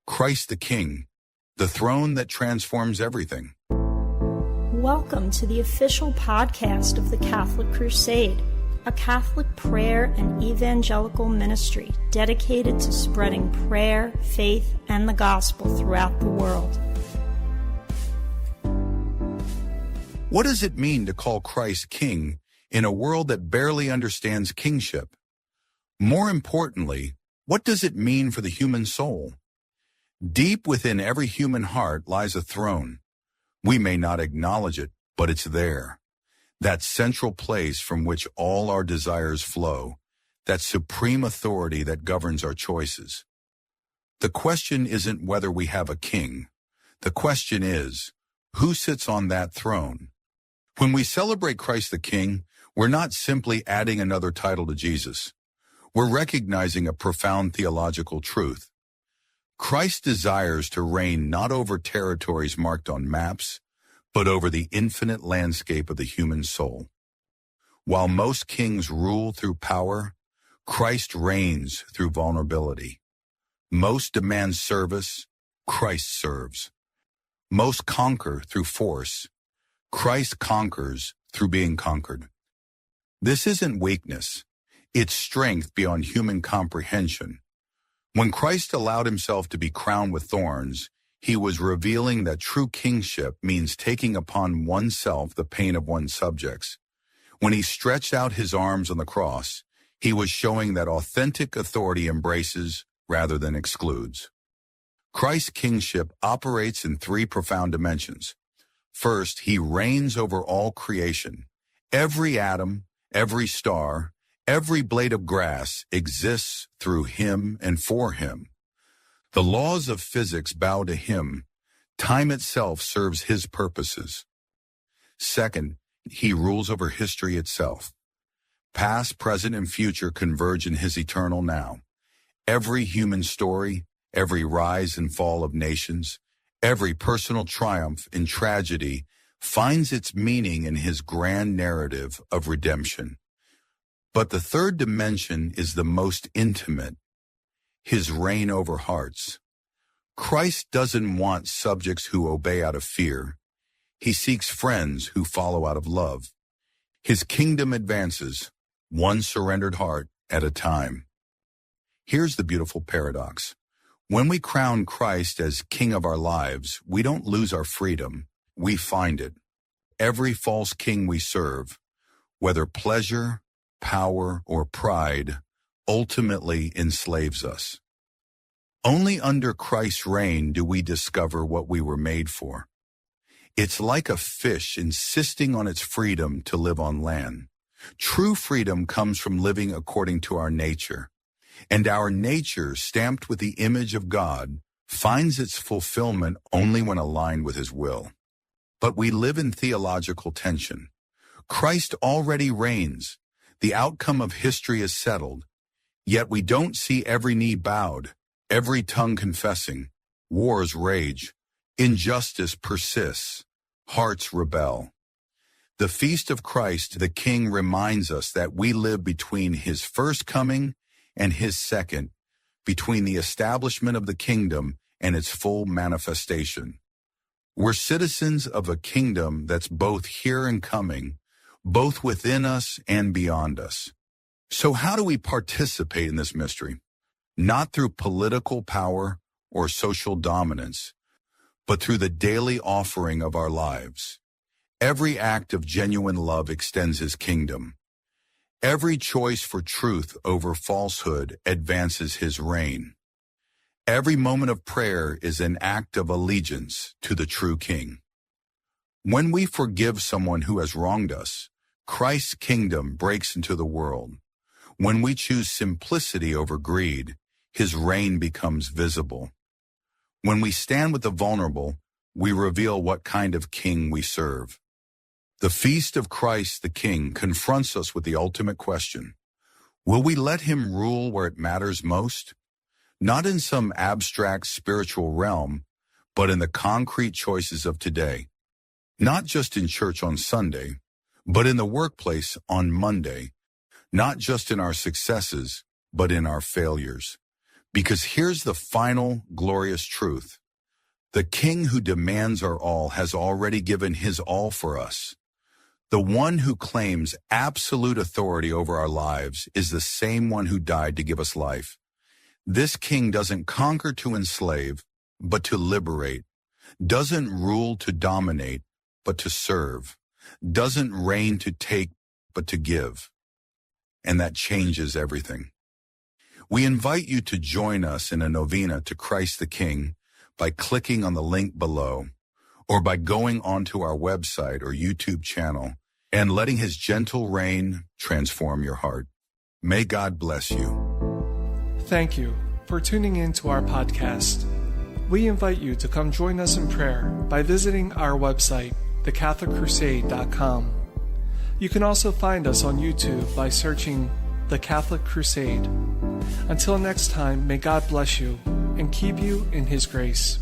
Christ the King, the throne that transforms everything. Welcome to the official podcast of the Catholic Crusade, a Catholic prayer and evangelical ministry dedicated to spreading prayer, faith, and the gospel throughout the world. What does it mean to call Christ King in a world that barely understands kingship? More importantly, what does it mean for the human soul? Deep within every human heart lies a throne. We may not acknowledge it, but it's there. That central place from which all our desires flow, that supreme authority that governs our choices. The question isn't whether we have a king. The question is, who sits on that throne? When we celebrate Christ the King, we're not simply adding another title to Jesus. We're recognizing a profound theological truth. Christ desires to reign not over territories marked on maps, but over the infinite landscape of the human soul. While most kings rule through power, Christ reigns through vulnerability. Most demand service, Christ serves. Most conquer through force, Christ conquers through being conquered. This isn't weakness, it's strength beyond human comprehension. When Christ allowed himself to be crowned with thorns, he was revealing that true kingship means taking upon oneself the pain of one's subjects. When he stretched out his arms on the cross, he was showing that authentic authority embraces rather than excludes. Christ's kingship operates in three profound dimensions. First, he reigns over all creation. Every atom, every star, every blade of grass exists through him and for him. The laws of physics bow to him. Time itself serves his purposes. Second, he rules over history itself. Past, present, and future converge in his eternal now. Every human story, every rise and fall of nations, every personal triumph and tragedy finds its meaning in his grand narrative of redemption. But the third dimension is the most intimate, his reign over hearts. Christ doesn't want subjects who obey out of fear. He seeks friends who follow out of love. His kingdom advances, one surrendered heart at a time. Here's the beautiful paradox. When we crown Christ as King of our lives, we don't lose our freedom, we find it. Every false king we serve, whether pleasure, power, or pride, ultimately enslaves us. Only under Christ's reign do we discover what we were made for. It's like a fish insisting on its freedom to live on land. True freedom comes from living according to our nature, and our nature, stamped with the image of God, finds its fulfillment only when aligned with his will. But we live in theological tension. Christ already reigns. The outcome of history is settled, yet we don't see every knee bowed, every tongue confessing. Wars rage, injustice persists, hearts rebel. The feast of Christ, the King, reminds us that we live between his first coming and his second, between the establishment of the kingdom and its full manifestation. We're citizens of a kingdom that's both here and coming, both within us and beyond us. So how do we participate in this mystery? Not through political power or social dominance, but through the daily offering of our lives. Every act of genuine love extends his kingdom. Every choice for truth over falsehood advances his reign. Every moment of prayer is an act of allegiance to the true King. When we forgive someone who has wronged us, Christ's kingdom breaks into the world. When we choose simplicity over greed, his reign becomes visible. When we stand with the vulnerable, we reveal what kind of king we serve. The feast of Christ the King confronts us with the ultimate question. Will we let him rule where it matters most? Not in some abstract spiritual realm, but in the concrete choices of today. Not just in church on Sunday, but in the workplace on Monday. Not just in our successes, but in our failures. Because here's the final glorious truth. The King who demands our all has already given his all for us. The one who claims absolute authority over our lives is the same one who died to give us life. This King doesn't conquer to enslave, but to liberate, doesn't rule to dominate, but to serve, doesn't reign to take, but to give. And that changes everything. We invite you to join us in a novena to Christ the King by clicking on the link below, or by going onto our website or YouTube channel and letting his gentle reign transform your heart. May God bless you. Thank you for tuning in to our podcast. We invite you to come join us in prayer by visiting our website, thecatholiccrusade.com. You can also find us on YouTube by searching The Catholic Crusade. Until next time, may God bless you and keep you in His grace.